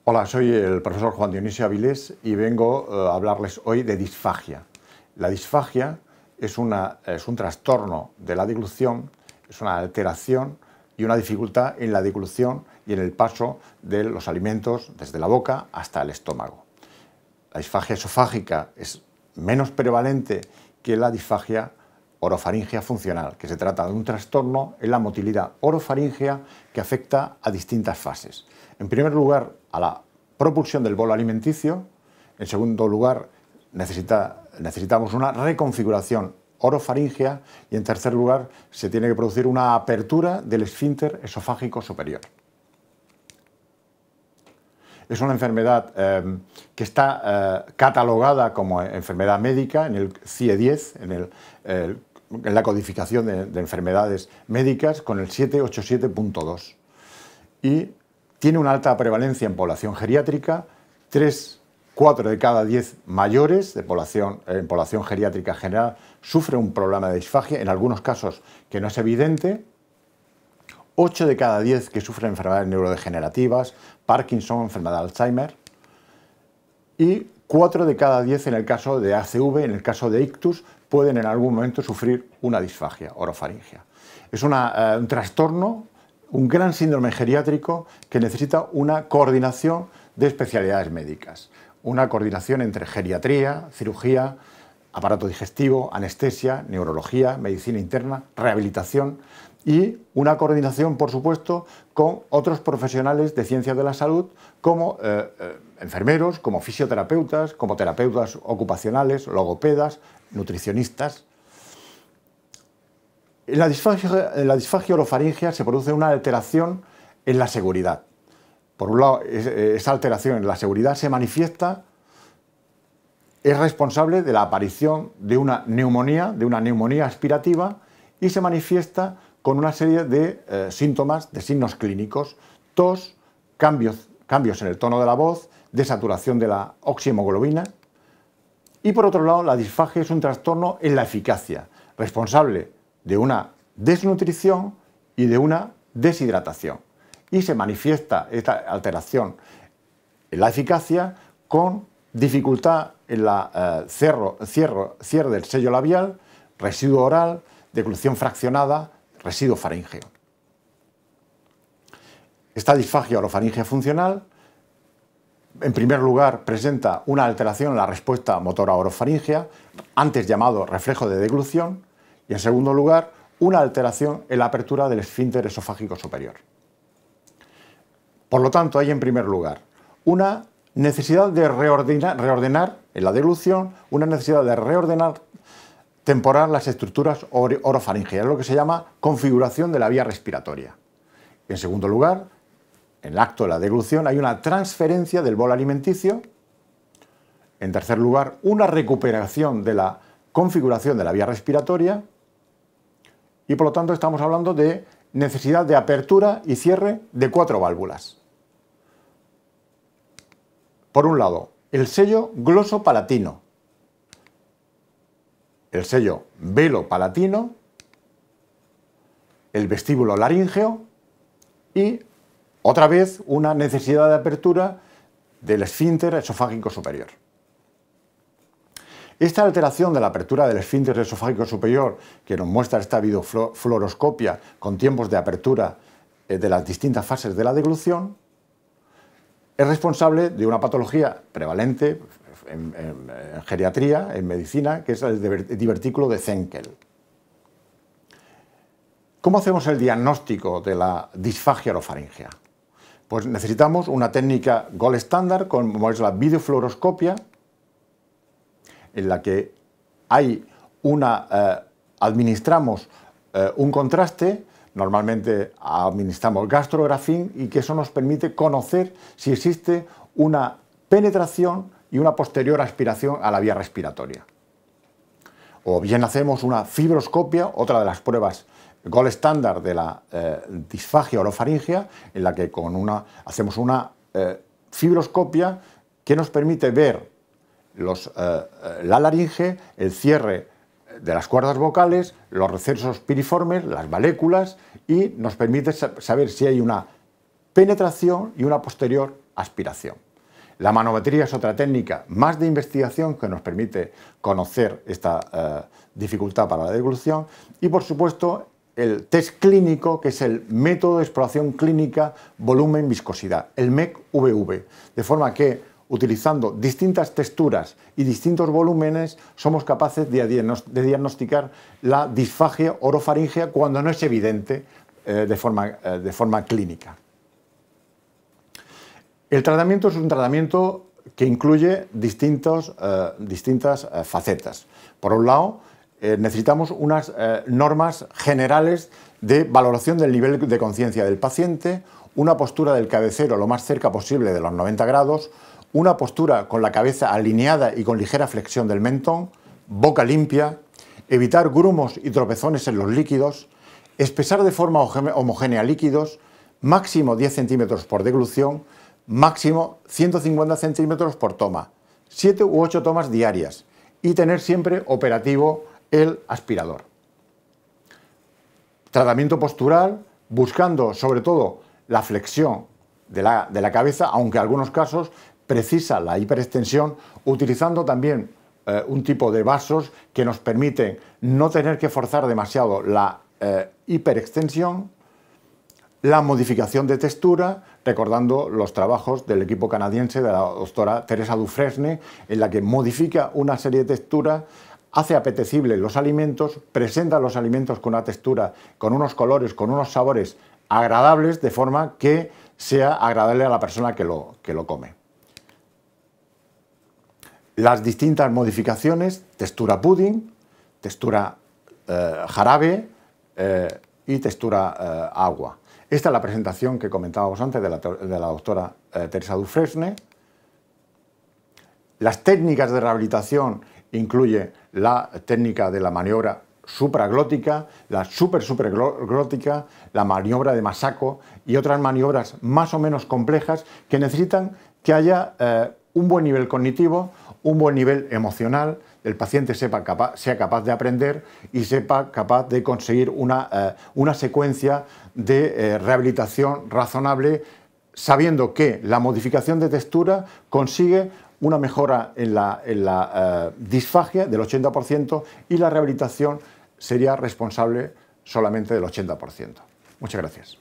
Hola, soy el profesor Juan Dionisio Avilés y vengo a hablarles hoy de disfagia. La disfagia es un trastorno de la deglución, es una alteración y una dificultad en la deglución y en el paso de los alimentos desde la boca hasta el estómago. La disfagia esofágica es menos prevalente que la disfagia orofaringea funcional, que se trata de un trastorno en la motilidad orofaringea que afecta a distintas fases. En primer lugar, a la propulsión del bolo alimenticio. En segundo lugar, necesitamos una reconfiguración orofaringea. Y en tercer lugar, se tiene que producir una apertura del esfínter esofágico superior. Es una enfermedad que está catalogada como enfermedad médica en el CIE-10, en la codificación de enfermedades médicas, con el 787.2. Y tiene una alta prevalencia en población geriátrica, 4 de cada 10 mayores en población geriátrica general sufren un problema de disfagia, en algunos casos que no es evidente, 8 de cada 10 que sufren enfermedades neurodegenerativas, Parkinson, enfermedad de Alzheimer, y 4 de cada 10 en el caso de ACV, en el caso de ictus, pueden en algún momento sufrir una disfagia orofaringea. Es un trastorno, un gran síndrome geriátrico que necesita una coordinación de especialidades médicas, una coordinación entre geriatría, cirugía, aparato digestivo, anestesia, neurología, medicina interna, rehabilitación y una coordinación, por supuesto, con otros profesionales de ciencias de la salud como enfermeros, como fisioterapeutas, como terapeutas ocupacionales, logopedas, nutricionistas. En la disfagia orofaringea se produce una alteración en la seguridad. Por un lado, esa alteración en la seguridad se manifiesta, es responsable de la aparición de una neumonía aspirativa y se manifiesta con una serie de síntomas, de signos clínicos, tos, cambios en el tono de la voz, desaturación de la oxihemoglobina. Y por otro lado, la disfagia es un trastorno en la eficacia, responsable de una desnutrición y de una deshidratación. Y se manifiesta esta alteración en la eficacia con dificultad en la cierre del sello labial, residuo oral, deglución fraccionada, residuo faríngeo. Esta disfagia orofaringea funcional, en primer lugar, presenta una alteración en la respuesta motora orofaringea, antes llamado reflejo de deglución, y en segundo lugar, una alteración en la apertura del esfínter esofágico superior. Por lo tanto, hay en primer lugar una necesidad de reordenar en la deglución, una necesidad de reordenar temporal las estructuras orofaringeas, lo que se llama configuración de la vía respiratoria. En segundo lugar, en el acto de la deglución hay una transferencia del bolo alimenticio. En tercer lugar, una recuperación de la configuración de la vía respiratoria. Y por lo tanto estamos hablando de necesidad de apertura y cierre de 4 válvulas. Por un lado, el sello glosopalatino, el sello velopalatino, el vestíbulo laríngeo y, otra vez, una necesidad de apertura del esfínter esofágico superior. Esta alteración de la apertura del esfínter esofágico superior, que nos muestra esta videofluoroscopia con tiempos de apertura de las distintas fases de la deglución, es responsable de una patología prevalente en geriatría, en medicina, que es el divertículo de Zenkel. ¿Cómo hacemos el diagnóstico de la disfagia orofaringea? Pues necesitamos una técnica gold estándar, como es la videofluoroscopia, en la que administramos un contraste, normalmente administramos gastrografín, y que eso nos permite conocer si existe una penetración y una posterior aspiración a la vía respiratoria. O bien hacemos una fibroscopia, otra de las pruebas gold estándar de la disfagia orofaringea, en la que hacemos una fibroscopia que nos permite ver la laringe, el cierre de las cuerdas vocales, los recesos piriformes, las valéculas, y nos permite saber si hay una penetración y una posterior aspiración. La manometría es otra técnica más de investigación que nos permite conocer esta dificultad para la deglución y, por supuesto, el test clínico, que es el método de exploración clínica volumen-viscosidad, el MEC-VV, de forma que, utilizando distintas texturas y distintos volúmenes, somos capaces de diagnosticar la disfagia orofaríngea cuando no es evidente de forma clínica. El tratamiento es un tratamiento que incluye distintas facetas. Por un lado, necesitamos unas normas generales de valoración del nivel de conciencia del paciente, una postura del cabecero lo más cerca posible de los 90 grados, una postura con la cabeza alineada y con ligera flexión del mentón, boca limpia, evitar grumos y tropezones en los líquidos, espesar de forma homogénea líquidos, máximo 10 centímetros por deglución, máximo 150 centímetros por toma, 7 u 8 tomas diarias y tener siempre operativo el aspirador. Tratamiento postural, buscando sobre todo la flexión de la cabeza, aunque en algunos casos precisa la hiperextensión, utilizando también un tipo de vasos que nos permiten no tener que forzar demasiado la hiperextensión, la modificación de textura, recordando los trabajos del equipo canadiense de la doctora Teresa Dufresne, en la que modifica una serie de texturas, hace apetecibles los alimentos, presenta los alimentos con una textura, con unos colores, con unos sabores agradables, de forma que sea agradable a la persona que lo come. Las distintas modificaciones, textura pudding, textura jarabe y textura agua. Esta es la presentación que comentábamos antes de la doctora Teresa Dufresne. Las técnicas de rehabilitación incluyen la técnica de la maniobra supraglótica, la superglótica, la maniobra de Masako y otras maniobras más o menos complejas que necesitan que haya un buen nivel cognitivo, un buen nivel emocional, el paciente sea capaz de aprender y sea capaz de conseguir una secuencia de rehabilitación razonable, sabiendo que la modificación de textura consigue una mejora en la disfagia del 80% y la rehabilitación sería responsable solamente del 80%. Muchas gracias.